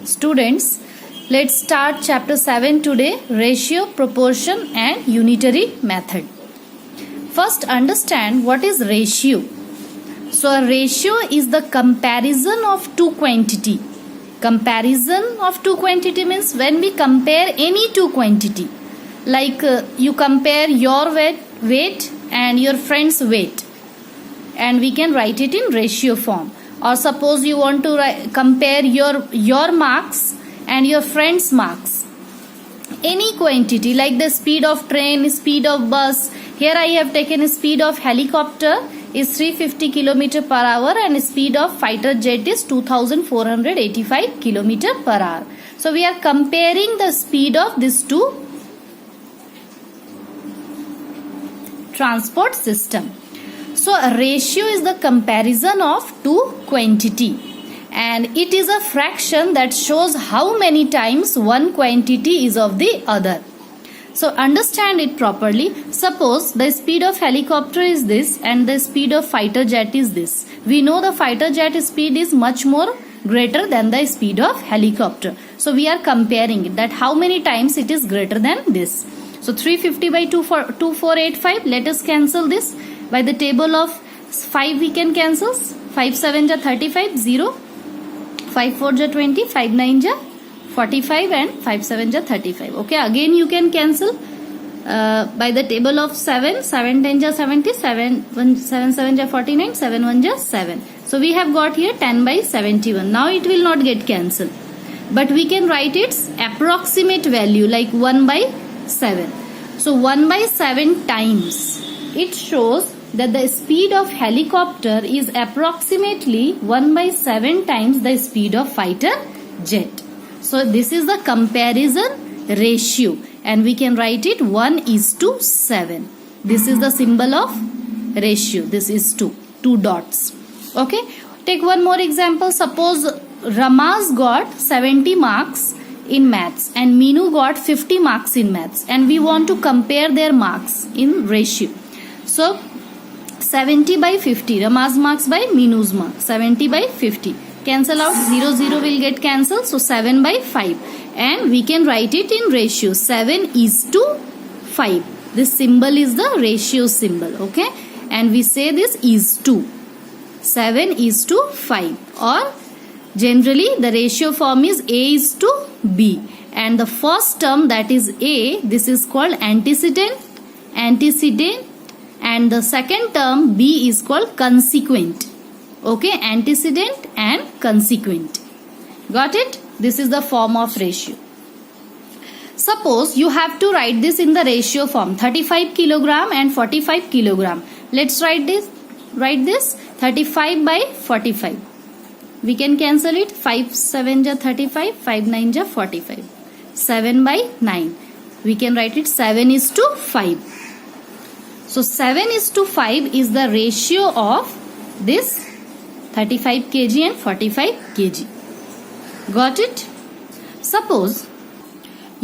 Students, let's start chapter 7 today, ratio, proportion and unitary method. First, understand what is ratio. So a ratio is the comparison of two quantity. Comparison of two quantity means when we compare any two quantity. Like you compare your weight and your friend's weight, and we can write it in ratio form. Or suppose you want to compare your marks and your friend's marks. Any quantity like the speed of train, speed of bus. Here I have taken speed of helicopter is 350 km per hour and speed of fighter jet is 2485 km per hour. So we are comparing the speed of these two transport system. So a ratio is the comparison of two quantity, and it is a fraction that shows how many times one quantity is of the other. So understand it properly. Suppose the speed of helicopter is this and the speed of fighter jet is this. We know the fighter jet speed is much more greater than the speed of helicopter. So we are comparing it, that how many times it is greater than this. So 350 by 2485, let us cancel this. By the table of 5 we can cancel. 5 7 ja 35, 0. 5 4 ja 20, 5 9 ja 45 and 5 7 ja 35. Okay, again you can cancel. By the table of 7, 7 10 ja 70, 7 7 ja 49, 7 1 ja 7. So we have got here 10 by 71. Now it will not get cancelled. But we can write its approximate value like 1 by 7. So 1 by 7 times. It shows that the speed of helicopter is approximately 1 by 7 times the speed of fighter jet. So this is the comparison ratio, and we can write it 1:7. This is the symbol of ratio. This is two dots. Okay, take one more example. Suppose Ramaz got 70 marks in maths and Meenu got 50 marks in maths, and we want to compare their marks in ratio. So 70 by 50, Ramaz marks by Meenu's marks. 70 by 50. Cancel out, 0 0 will get cancelled. So 7 by 5. And we can write it in ratio. 7:5. This symbol is the ratio symbol. Okay. And we say this is 2. 7:5. Or generally the ratio form is A:B. And the first term, that is A, this is called antecedent. And the second term B is called consequent. Okay, antecedent and consequent. Got it? This is the form of ratio. Suppose you have to write this in the ratio form, 35 kilogram and 45 kilogram. Let's write this 35 by 45. We can cancel it. 5 7 ja 35, 5 9 ja 45. 7 by 9. We can write it 7:5. So 7:5 is the ratio of this 35 kg and 45 kg. Got it? Suppose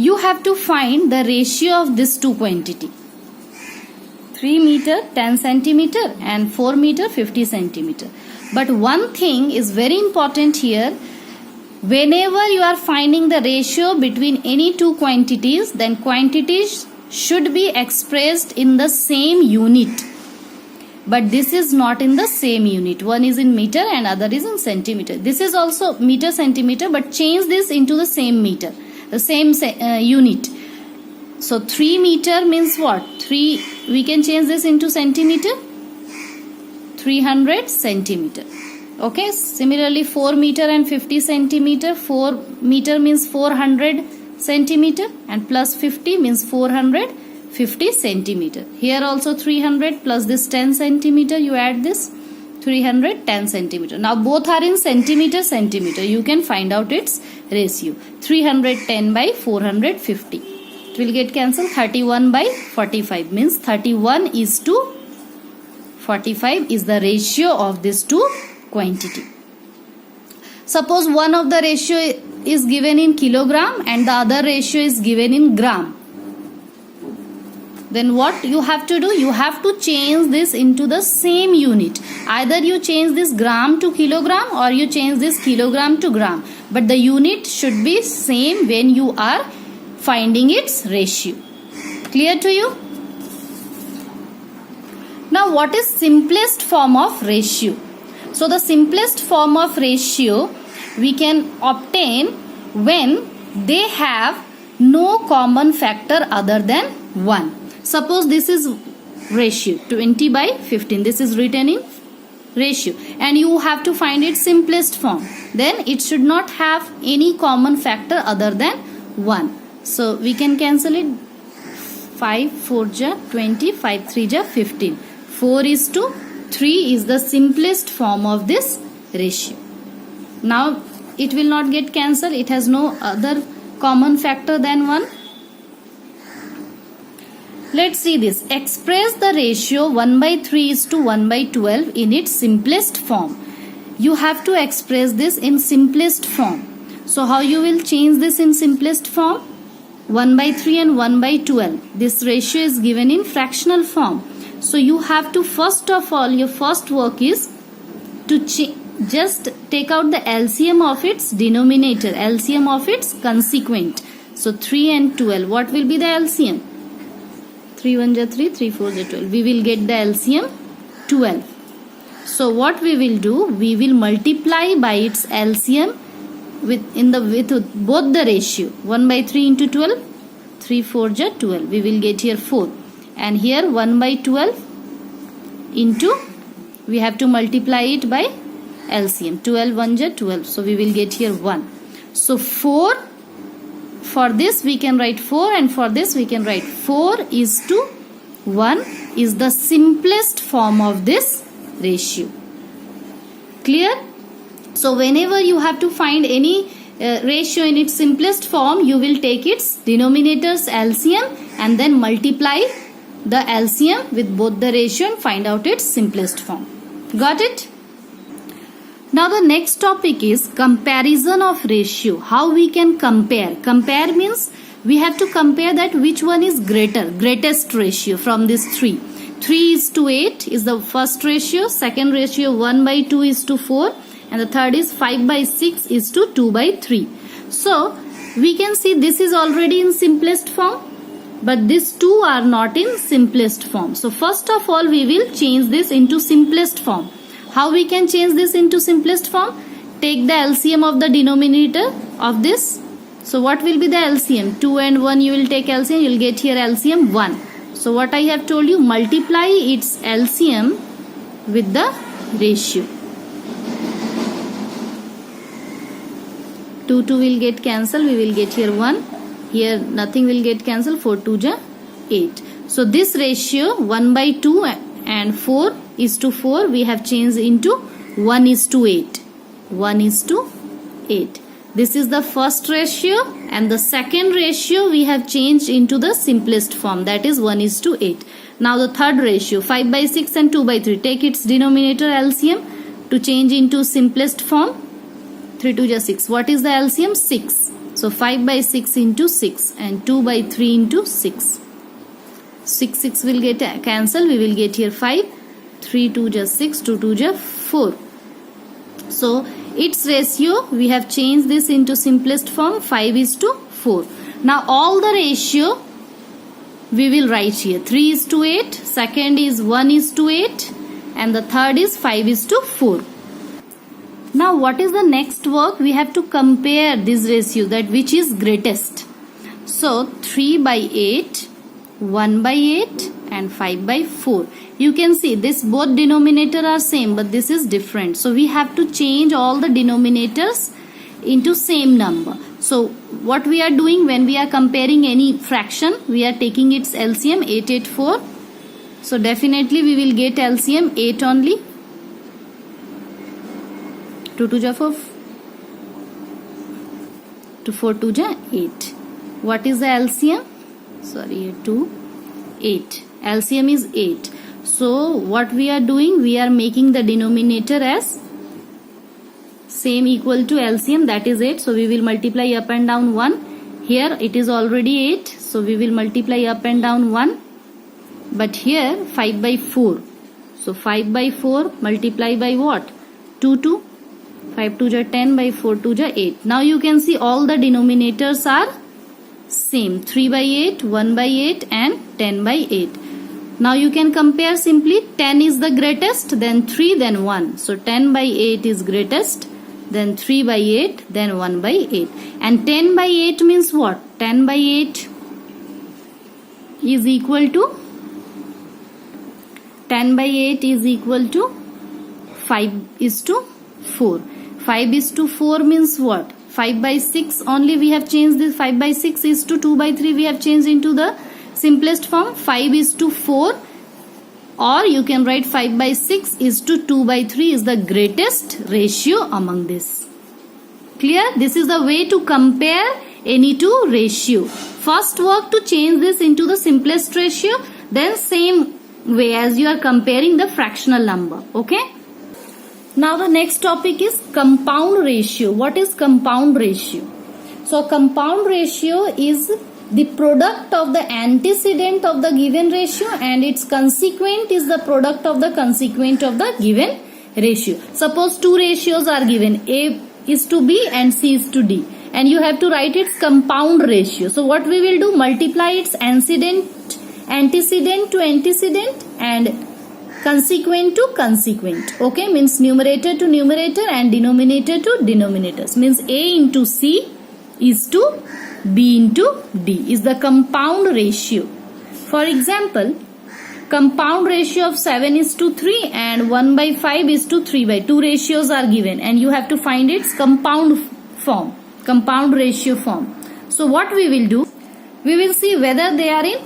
you have to find the ratio of this two quantity. 3 meter 10 centimeter and 4 meter 50 centimeter. But one thing is very important here. Whenever you are finding the ratio between any two quantities, then quantities should be expressed in the same unit. But this is not in the same unit. One is in meter and other is in centimeter. This is also meter centimeter, but change this into the same meter, the same unit. So 3 meter means what? 3, we can change this into centimeter. 300 centimeter. Okay, similarly 4 meter and 50 centimeter. 4 meter means 400 centimeter and plus 50 means 450 centimeter. Here also 300 plus this 10 centimeter, you add this 310 centimeter. Now both are in centimeter. You can find out its ratio. 310 by 450. It will get cancelled. 31 by 45 means 31:45 is the ratio of these two quantity. Suppose one of the ratio is given in kilogram and the other ratio is given in gram. then what you have to do? You have to change this into the same unit. Either you change this gram to kilogram or you change this kilogram to gram. But the unit should be same when you are finding its ratio. Clear to you? Now what is simplest form of ratio? So the simplest form of ratio we can obtain when they have no common factor other than 1. Suppose this is ratio 20 by 15. This is written in ratio and you have to find its simplest form. Then it should not have any common factor other than 1. So we can cancel it. 5 4 ja 20, 5 3 ja 15. 4:3 is the simplest form of this ratio. Now it will not get cancelled. It has no other common factor than 1. Let's see this. Express the ratio 1/3:1/12 in its simplest form. You have to express this in simplest form. So how you will change this in simplest form? 1/3 and 1/12. This ratio is given in fractional form. So you have to, first of all, your first work is to just take out the LCM of its denominator, LCM of its consequent. So 3 and 12. What will be the LCM? 3 1 ja 3, 3 4 ja 12. We will get the LCM 12. So what we will do? We will multiply by its LCM with both the ratio. 1/3 into 12. 3 4 ja 12. We will get here 4. And here 1/12 into, we have to multiply it by LCM. 12 1 ja 12. So we will get here 1. So 4, for this we can write 4 and for this we can write 4:1 is the simplest form of this ratio. Clear? So whenever you have to find any ratio in its simplest form, you will take its denominator's LCM and then multiply the LCM with both the ratio and find out its simplest form. Got it? Now the next topic is comparison of ratio. How we can compare? Compare means we have to compare that which one is greatest ratio from these three. 3:8 is the first ratio, second ratio 1/2 is to 4, and the third is 5/6 is to 2/3. So we can see this is already in simplest form, but these two are not in simplest form. So first of all we will change this into simplest form. How we can change this into simplest form? Take the LCM of the denominator of this. So what will be the LCM? 2 and 1 you will take LCM, you will get here LCM 1. So what I have told you, multiply its LCM with the ratio. 2 2 will get cancelled, we will get here 1. Here nothing will get cancelled, 4 2 ja 8. So this ratio 1/2 and 4:4 we have changed into 1:8. 1:8. This is the first ratio, and the second ratio we have changed into the simplest form, that is 1:8. Now the third ratio 5/6 and 2/3. Take its denominator LCM to change into simplest form. 3 2 ja 6. What is the LCM? 6. So 5/6 into 6 and 2/3 into 6. 6 will get cancelled. We will get here 5. 3 2 ja 6. 2 2 ja 4. So its ratio we have changed this into simplest form, 5:4. Now all the ratio we will write here. 3:8. Second is 1:8. And the third is 5:4. Now what is the next work? We have to compare these ratios, that which is greatest. So 3/8, 1/8 and 5/4. You can see this both denominator are same, but this is different. So we have to change all the denominators into same number. So what we are doing when we are comparing any fraction, we are taking its LCM 8 8 4. So definitely we will get LCM 8 only. 2 2 ja 4. 4 2 ja 8. What is the LCM? Sorry, 2 8. LCM is 8. So what we are doing, we are making the denominator as same equal to LCM, that is 8. So we will multiply up and down 1. Here it is already 8. So we will multiply up and down 1. but here 5 by 4. So 5 by 4 multiply by what? 2. 5 2 ja 10 by 4 2 ja 8. Now you can see all the denominators are same. 3 by 8, 1 by 8 and 10 by 8. Now you can compare simply. 10 is the greatest, then 3, then 1. So 10 by 8 is greatest, then 3 by 8, then 1 by 8. And 10 by 8 means what? 10 by 8 is equal to 10 by 8 is equal to 5 is to 4. 5 is to 4 means what? 5 by 6 only we have changed this. 5 by 6 is to 2 by 3 we have changed into the simplest form. 5 is to 4, or you can write 5 by 6 is to 2 by 3 is the greatest ratio among this. Clear? This is the way to compare any two ratio. First work to change this into the simplest ratio, then same way as you are comparing the fractional number. Okay? Now the next topic is compound ratio. What is compound ratio? So compound ratio is the product of the antecedent of the given ratio and its consequent is the product of the consequent of the given ratio. Suppose two ratios are given, A is to B and C is to D, and you have to write its compound ratio. So what we will do? Multiply its antecedent to antecedent and consequent to consequent. Okay, means numerator to numerator and denominator to denominators. Means A into C is to B into D is the compound ratio. For example, compound ratio of 7 is to 3 and 1 by 5 is to 3 by 2 ratios are given and you have to find its compound form, compound ratio form. So what we will do? We will see whether they are in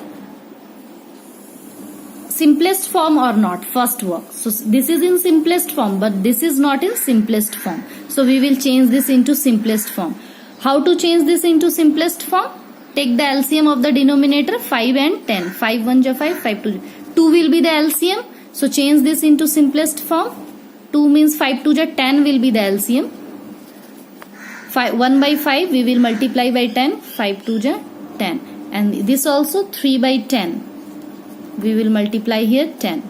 simplest form or not. First work. So this is in simplest form, but this is not in simplest form. So we will change this into simplest form. How to change this into simplest form? Take the LCM of the denominator 5 and 10. 5 1 ja 5, 5 2 ja. 2 will be the LCM. So change this into simplest form. 2 means 5 2 ja 10 will be the LCM. 1 by 5 we will multiply by 10. 5 2 ja 10. And this also 3 by 10. We will multiply here 10.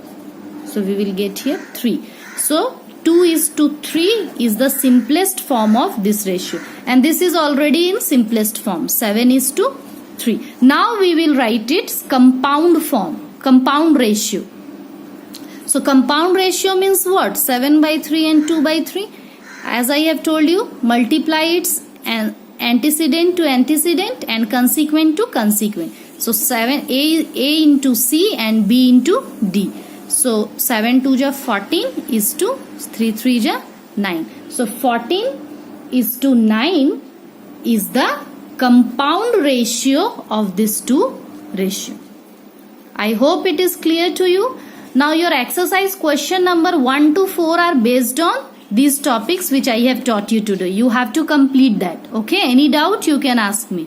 So we will get here 3. So 2 is to 3 is the simplest form of this ratio. And this is already in simplest form. 7 is to 3. Now we will write its compound form, compound ratio. So compound ratio means what? 7 by 3 and 2 by 3. As I have told you, multiply its antecedent to antecedent and consequent to consequent. So 7 A into C and B into D. So 7 2 ja 14 is to 3 3 ja 9. So 14 is to 9 is the compound ratio of these two ratio. I hope it is clear to you. Now your exercise question number 1 to 4 are based on these topics which I have taught you today. You have to complete that. Okay? Any doubt you can ask me.